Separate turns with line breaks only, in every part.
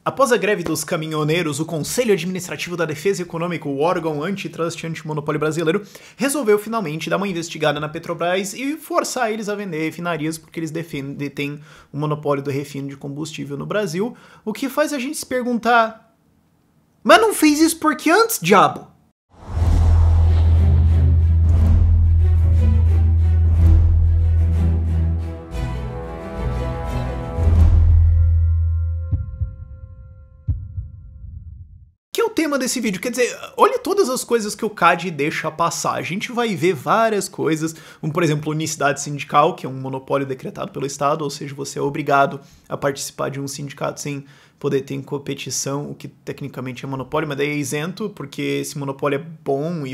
Após a greve dos caminhoneiros, o Conselho Administrativo da Defesa Econômica, o órgão antitrust e antimonopólio brasileiro, resolveu finalmente dar uma investigada na Petrobras e forçar eles a vender refinarias porque eles detêm o monopólio do refino de combustível no Brasil, o que faz a gente se perguntar: mas não fez isso porque antes, diabo? Que é o tema desse vídeo, quer dizer, olha todas as coisas que o CAD deixa passar. A gente vai ver várias coisas, como por exemplo, unicidade sindical, que é um monopólio decretado pelo Estado, ou seja, você é obrigado a participar de um sindicato sem poder ter competição, o que tecnicamente é monopólio, mas daí é isento, porque esse monopólio é bom e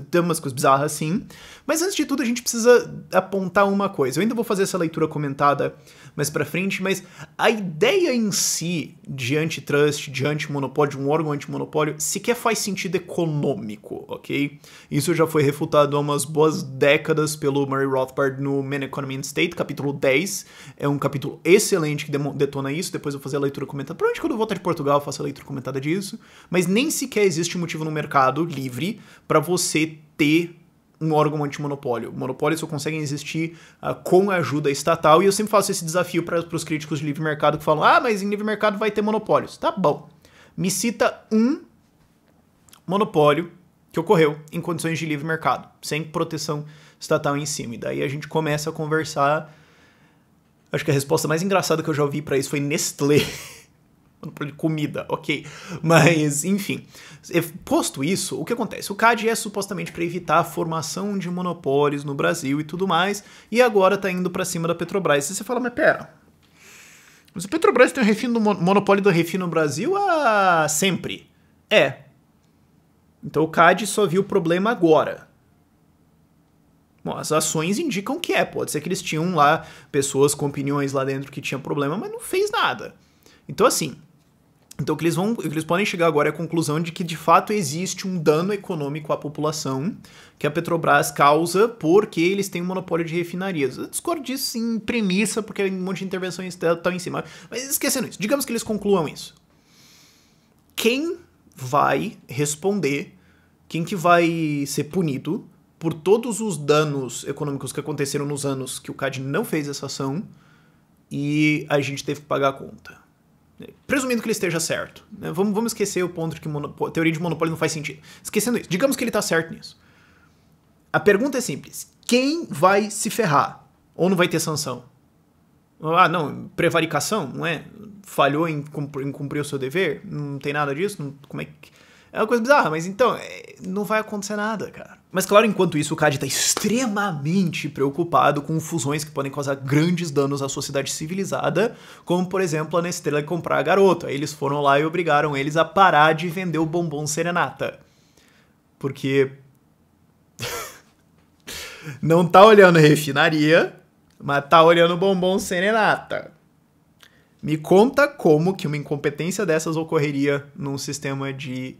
tem umas coisas bizarras assim. Mas antes de tudo, a gente precisa apontar uma coisa. Eu ainda vou fazer essa leitura comentada mais pra frente, mas a ideia em si de antitrust, de antimonopólio, de um órgão antimonopólio, sequer faz sentido econômico, ok? Isso já foi refutado há umas boas décadas pelo Murray Rothbard no Man, Economy and State, capítulo 10. É um capítulo excelente que detona isso, depois eu vou fazer a leitura comentada. Provavelmente quando eu voltar de Portugal eu faço a leitura comentada disso, mas nem sequer existe motivo no mercado livre para você ter um órgão antimonopólio. Monopólios só conseguem existir com a ajuda estatal, e eu sempre faço esse desafio para os críticos de livre mercado que falam: ah, mas em livre mercado vai ter monopólios. Tá bom. Me cita um monopólio que ocorreu em condições de livre mercado, sem proteção estatal em cima. E daí a gente começa a conversar. Acho que a resposta mais engraçada que eu já ouvi para isso foi Nestlé. Monopólio de comida, ok. Mas, enfim. Posto isso, o que acontece? O CAD é supostamente para evitar a formação de monopólios no Brasil e tudo mais, e agora tá indo para cima da Petrobras. E você fala, mas pera, mas a Petrobras tem o monopólio do refino no Brasil há sempre. É. Então o CAD só viu o problema agora. Bom, as ações indicam que é. Pode ser que eles tinham lá pessoas com opiniões lá dentro que tinham problema, mas não fez nada. Então, assim, o que eles podem chegar agora é a conclusão de que, de fato, existe um dano econômico à população que a Petrobras causa porque eles têm um monopólio de refinarias. Eu discordo disso em premissa, porque um monte de intervenções estão em cima. Mas esquecendo isso, digamos que eles concluam isso. Quem vai responder, quem que vai ser punido por todos os danos econômicos que aconteceram nos anos que o CAD não fez essa ação e a gente teve que pagar a conta? Presumindo que ele esteja certo. Né? Vamos esquecer o ponto de que a teoria de monopólio não faz sentido. Esquecendo isso, digamos que ele está certo nisso. A pergunta é simples. Quem vai se ferrar? Ou não vai ter sanção? Ah, não, prevaricação, não é? Falhou em cumprir o seu dever? Não tem nada disso? Não, como é que... É uma coisa bizarra, mas então, não vai acontecer nada, cara. Mas claro, enquanto isso, o CAD está extremamente preocupado com fusões que podem causar grandes danos à sociedade civilizada, como, por exemplo, a Nestlé comprar a Garoto. Aí eles foram lá e obrigaram eles a parar de vender o bombom Serenata. Porque não tá olhando refinaria, mas tá olhando o bombom Serenata. Me conta como que uma incompetência dessas ocorreria num sistema de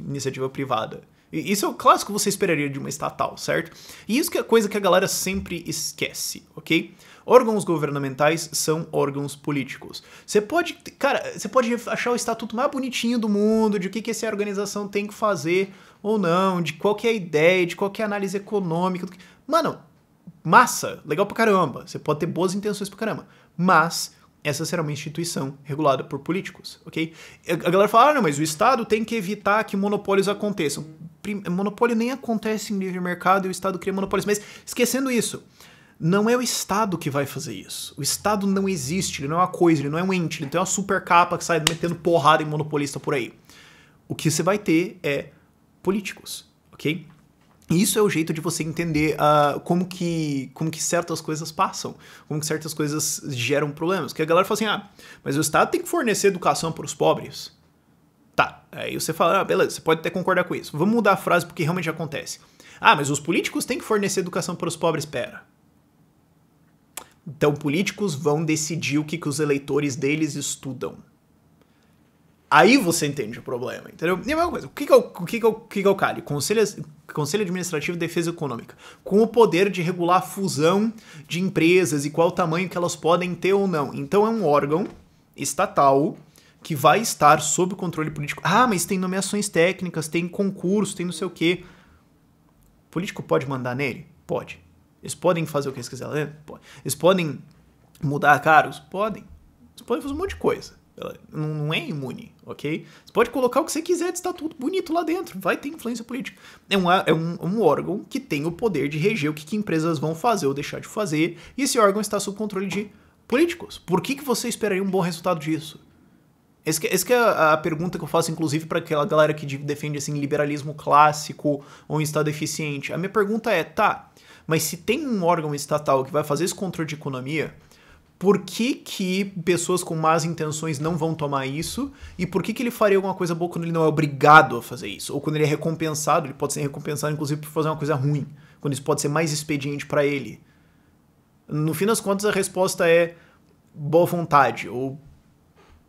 iniciativa privada. E isso é o clássico que você esperaria de uma estatal, certo? E isso que é coisa que a galera sempre esquece, ok? Órgãos governamentais são órgãos políticos. Você pode achar o estatuto mais bonitinho do mundo, de o que essa organização tem que fazer ou não, de qual que é a ideia, de qual que é a análise econômica. Mano, massa, legal pra caramba. Você pode ter boas intenções pra caramba. Mas essa será uma instituição regulada por políticos, ok? A galera fala, não, mas o Estado tem que evitar que monopólios aconteçam. Monopólio nem acontece em livre mercado e o Estado cria monopólios. Mas esquecendo isso, não é o Estado que vai fazer isso. O Estado não existe, ele não é uma coisa, ele não é um ente, ele não tem uma super capa que sai metendo porrada em monopolista por aí. O que você vai ter é políticos, ok? E isso é o jeito de você entender como que certas coisas passam, como que certas coisas geram problemas. Que a galera fala assim, mas o Estado tem que fornecer educação para os pobres. Tá, aí você fala, beleza, você pode até concordar com isso. Vamos mudar a frase porque realmente acontece. Mas os políticos têm que fornecer educação para os pobres. Pera. Então políticos vão decidir o que os eleitores deles estudam. Aí você entende o problema, entendeu? E a mesma coisa, o que é o CAD? Conselho Administrativo de Defesa Econômica, com o poder de regular a fusão de empresas e qual o tamanho que elas podem ter ou não. Então é um órgão estatal que vai estar sob o controle político. Ah, mas tem nomeações técnicas, tem concurso, tem não sei o quê. O político pode mandar nele? Pode. Eles podem fazer o que eles quiserem? Pode. Eles podem mudar cargos? Podem. Eles podem fazer um monte de coisa. Não é imune, ok? Você pode colocar o que você quiser de estatuto bonito lá dentro. Vai ter influência política. É um órgão que tem o poder de reger o que empresas vão fazer ou deixar de fazer. E esse órgão está sob controle de políticos. Por que você esperaria um bom resultado disso? Essa que é a pergunta que eu faço, inclusive, para aquela galera que defende assim, liberalismo clássico ou um Estado eficiente. A minha pergunta é, tá, mas se tem um órgão estatal que vai fazer esse controle de economia, por que pessoas com más intenções não vão tomar isso? E por que ele faria alguma coisa boa quando ele não é obrigado a fazer isso? Ou quando ele é recompensado, ele pode ser recompensado, inclusive, por fazer uma coisa ruim. Quando isso pode ser mais expediente para ele. No fim das contas, a resposta é boa vontade, ou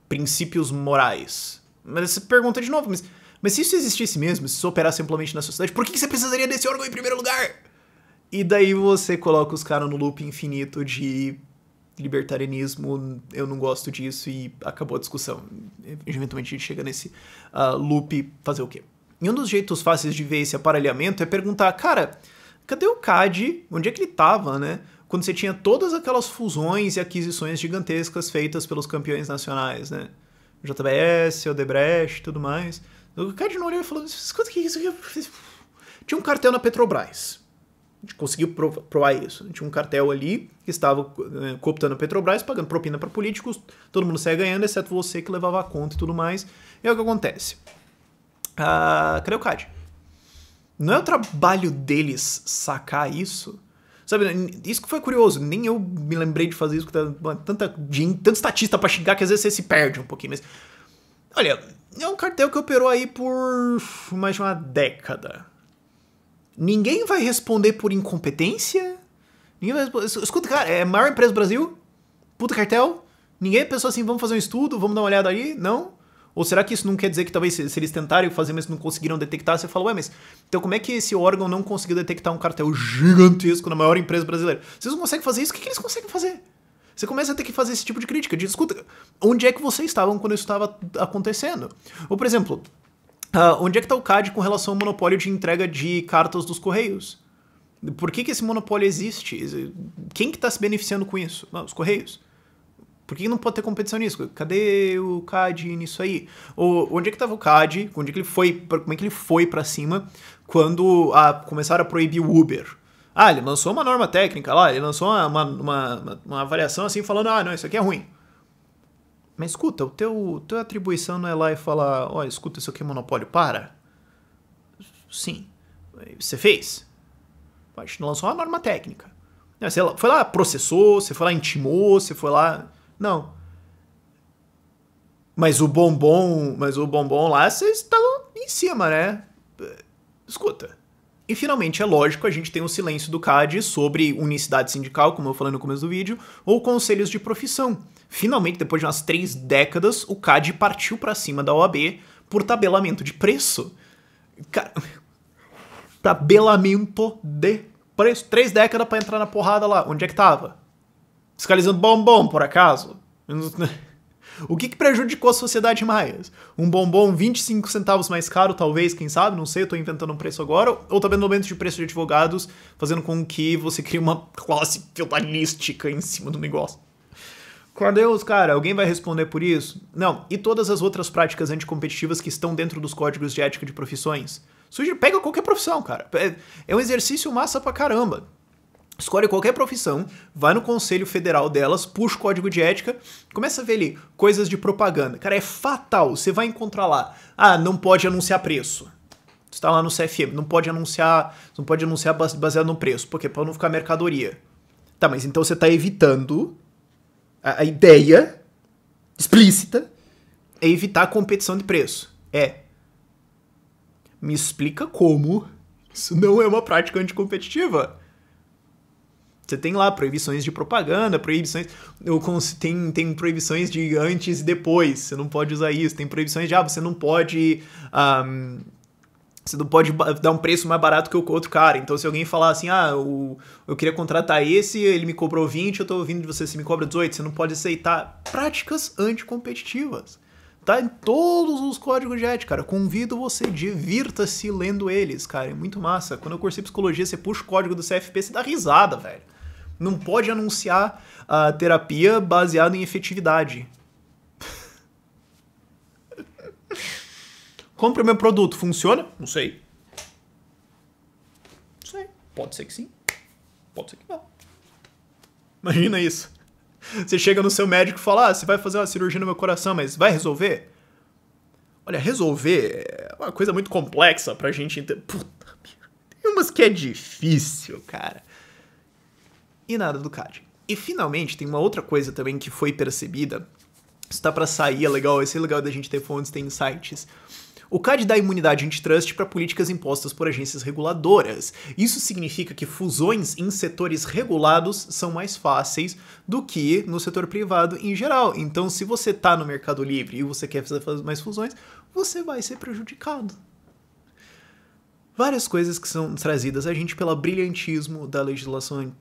princípios morais. Mas você pergunta de novo, mas se isso existisse mesmo, se isso operasse amplamente na sociedade, por que você precisaria desse órgão em primeiro lugar? E daí você coloca os caras no loop infinito de libertarianismo, eu não gosto disso, e acabou a discussão. Eventualmente a gente chega nesse loop, fazer o quê? E um dos jeitos fáceis de ver esse aparelhamento é perguntar, cara, cadê o CAD? Onde é que ele tava, né? Quando você tinha todas aquelas fusões e aquisições gigantescas feitas pelos campeões nacionais, né? JBS, Odebrecht e tudo mais. O CAD não olhou e falou, escuta, que isso aqui? Tinha um cartel na Petrobras. A gente conseguiu provar isso. Tinha um cartel ali que estava cooptando a Petrobras, pagando propina para políticos, todo mundo saia ganhando, exceto você que levava a conta e tudo mais. E é o que acontece. Cadê o CAD? Não é o trabalho deles sacar isso? Sabe, isso que foi curioso, nem eu me lembrei de fazer isso, tanto estatista pra xingar que às vezes você se perde um pouquinho, mas... Olha, é um cartel que operou aí por mais de uma década. Ninguém vai responder por incompetência? Ninguém vai responder... Escuta, cara, é a maior empresa do Brasil? Puta cartel? Ninguém pensou assim, vamos fazer um estudo, vamos dar uma olhada ali? Não? Ou será que isso não quer dizer que talvez se eles tentarem fazer, mas não conseguiram detectar, você fala, ué, mas então como é que esse órgão não conseguiu detectar um cartel gigantesco na maior empresa brasileira? Vocês não conseguem fazer isso, o que eles conseguem fazer? Você começa a ter que fazer esse tipo de crítica, de escuta, onde é que vocês estavam quando isso estava acontecendo? Ou, por exemplo, onde é que está o CAD com relação ao monopólio de entrega de cartas dos Correios? Por que esse monopólio existe? Quem que está se beneficiando com isso? Não, os Correios. Por que não pode ter competição nisso? Cadê o CAD nisso aí? Ou onde é que estava o CAD? Onde é que ele foi? Como é que ele foi para cima quando começaram a proibir o Uber? Ele lançou uma norma técnica lá, ele lançou uma avaliação assim falando, não, isso aqui é ruim. Mas escuta, tua atribuição não é lá e falar, escuta, isso aqui é monopólio, para? Sim. Você fez? A gente não lançou uma norma técnica. Você foi lá, processou, você foi lá, intimou, você foi lá... Não. Mas o bombom lá, vocês estavam em cima, né? Escuta. E finalmente, é lógico, a gente tem o silêncio do CAD sobre unicidade sindical, como eu falei no começo do vídeo, ou conselhos de profissão. Finalmente, depois de umas 3 décadas, o CAD partiu pra cima da OAB por tabelamento de preço. Cara, tabelamento de preço. 3 décadas pra entrar na porrada lá. Onde é que tava? Fiscalizando bombom, por acaso? O que prejudicou a sociedade mais? Um bombom 25 centavos mais caro, talvez, quem sabe? Não sei, eu tô inventando um preço agora. Ou também no aumento de preço de advogados, fazendo com que você crie uma classe feudalística em cima do negócio. Cadê os cara? Alguém vai responder por isso? Não. E todas as outras práticas anticompetitivas que estão dentro dos códigos de ética de profissões? Pega qualquer profissão, cara. É um exercício massa pra caramba. Escolhe qualquer profissão, vai no conselho federal delas, puxa o código de ética, começa a ver ali coisas de propaganda. Cara, é fatal. Você vai encontrar lá, não pode anunciar preço. Você tá lá no CFM, não pode anunciar baseado no preço. Por quê? Pra não ficar mercadoria. Tá, mas então você tá evitando a ideia explícita é evitar a competição de preço. Me explica como isso não é uma prática anticompetitiva. Você tem lá proibições de propaganda, tem proibições de antes e depois, você não pode usar isso, tem proibições de, você não pode dar um preço mais barato que o outro cara, então se alguém falar assim, eu queria contratar esse, ele me cobrou 20, eu tô ouvindo de você, me cobra 18, você não pode aceitar práticas anticompetitivas. Tá em todos os códigos de ética, cara. Convido você, divirta-se lendo eles, cara. É muito massa. Quando eu cursei psicologia, você puxa o código do CFP, você dá risada, velho. Não pode anunciar a terapia baseada em efetividade. Compre o meu produto. Funciona? Não sei. Não sei. Pode ser que sim. Pode ser que não. Imagina isso. Você chega no seu médico e fala, você vai fazer uma cirurgia no meu coração, mas vai resolver? Olha, resolver é uma coisa muito complexa pra gente entender. Puta merda. Tem umas que é difícil, cara. E nada do CAD. E finalmente tem uma outra coisa também que foi percebida. Isso tá pra sair, é legal. Esse é legal da gente ter fontes, ter insights. O CAD dá imunidade antitrust para políticas impostas por agências reguladoras. Isso significa que fusões em setores regulados são mais fáceis do que no setor privado em geral. Então, se você está no Mercado Livre e você quer fazer mais fusões, você vai ser prejudicado. Várias coisas que são trazidas a gente pelo brilhantismo da legislação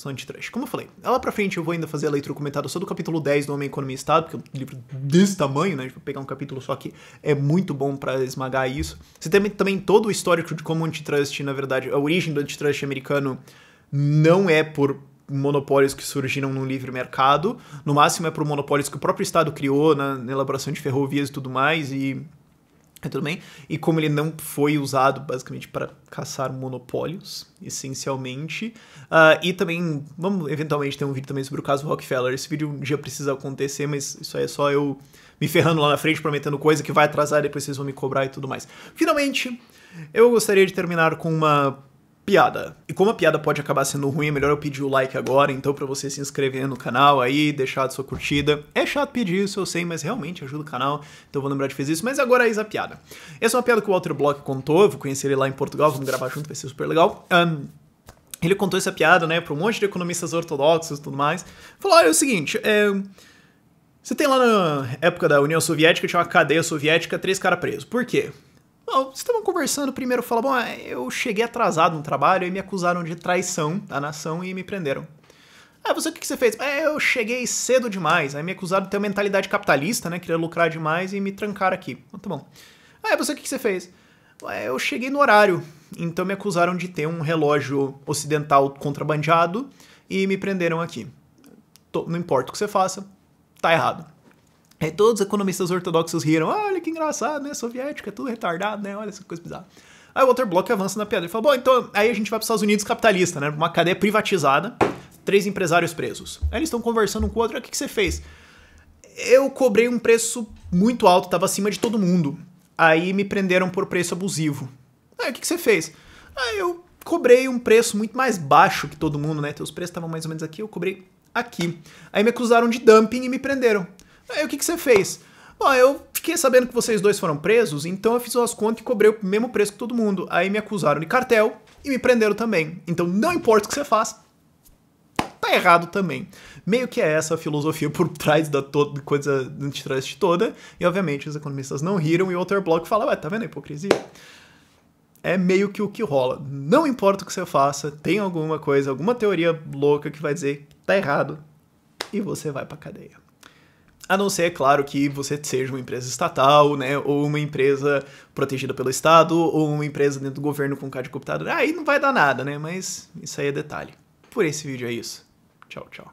antitrust. Como eu falei, lá pra frente eu vou ainda fazer a leitura comentada só do capítulo 10 do Homem, Economia e Estado, porque é um livro desse tamanho, né? Vou pegar um capítulo só que é muito bom pra esmagar isso. Você tem também todo o histórico de como o antitrust, na verdade, a origem do antitrust americano não é por monopólios que surgiram no livre mercado, no máximo é por monopólios que o próprio Estado criou na elaboração de ferrovias e tudo mais, e tudo bem? E como ele não foi usado basicamente para caçar monopólios, essencialmente. E também, vamos eventualmente ter um vídeo também sobre o caso Rockefeller. Esse vídeo um dia precisa acontecer, mas isso aí é só eu me ferrando lá na frente, prometendo coisa que vai atrasar e depois vocês vão me cobrar e tudo mais. Finalmente, eu gostaria de terminar com uma piada. E como a piada pode acabar sendo ruim, é melhor eu pedir o like agora, então pra você se inscrever no canal aí, deixar a sua curtida. É chato pedir isso, eu sei, mas realmente ajuda o canal, então eu vou lembrar de fazer isso. Mas agora eis a piada. Essa é uma piada que o Walter Block contou, eu vou conhecer ele lá em Portugal, vamos gravar junto, vai ser super legal. Ele contou essa piada, né, pra um monte de economistas ortodoxos e tudo mais. Falou, olha, é o seguinte, você tem lá na época da União Soviética, tinha uma cadeia soviética, 3 caras presos. Por quê? Vocês estavam conversando, primeiro fala, bom, eu cheguei atrasado no trabalho e me acusaram de traição da nação e me prenderam. Você o que você fez? Eu cheguei cedo demais, aí me acusaram de ter uma mentalidade capitalista, né, queria lucrar demais e me trancaram aqui. Tá bom. Você o que você fez? Eu cheguei no horário, então me acusaram de ter um relógio ocidental contrabandeado e me prenderam aqui. Não importa o que você faça, tá errado. Aí todos os economistas ortodoxos riram, olha que engraçado, né, soviético, é tudo retardado, né, olha essa coisa bizarra. Aí o Walter Block avança na piada e fala, bom, então aí a gente vai para os Estados Unidos capitalista, né, uma cadeia privatizada, 3 empresários presos. Aí eles estão conversando um com o outro, o que você fez? Eu cobrei um preço muito alto, tava acima de todo mundo. Aí me prenderam por preço abusivo. Aí o que você fez? Eu cobrei um preço muito mais baixo que todo mundo, né, teus preços estavam mais ou menos aqui, eu cobrei aqui. Aí me acusaram de dumping e me prenderam. Aí o que você fez? Bom, eu fiquei sabendo que vocês dois foram presos, então eu fiz as contas e cobrei o mesmo preço que todo mundo. Aí me acusaram de cartel e me prenderam também. Então não importa o que você faça, tá errado também. Meio que é essa a filosofia por trás da coisa do antitrust toda. E obviamente os economistas não riram e o Walter Block fala, tá vendo a hipocrisia? É meio que o que rola. Não importa o que você faça, tem alguma coisa, alguma teoria louca que vai dizer que tá errado e você vai pra cadeia. A não ser, é claro, que você seja uma empresa estatal, né, ou uma empresa protegida pelo Estado, ou uma empresa dentro do governo com CAD cooptado. Aí não vai dar nada, né, mas isso aí é detalhe. Por esse vídeo é isso. Tchau, tchau.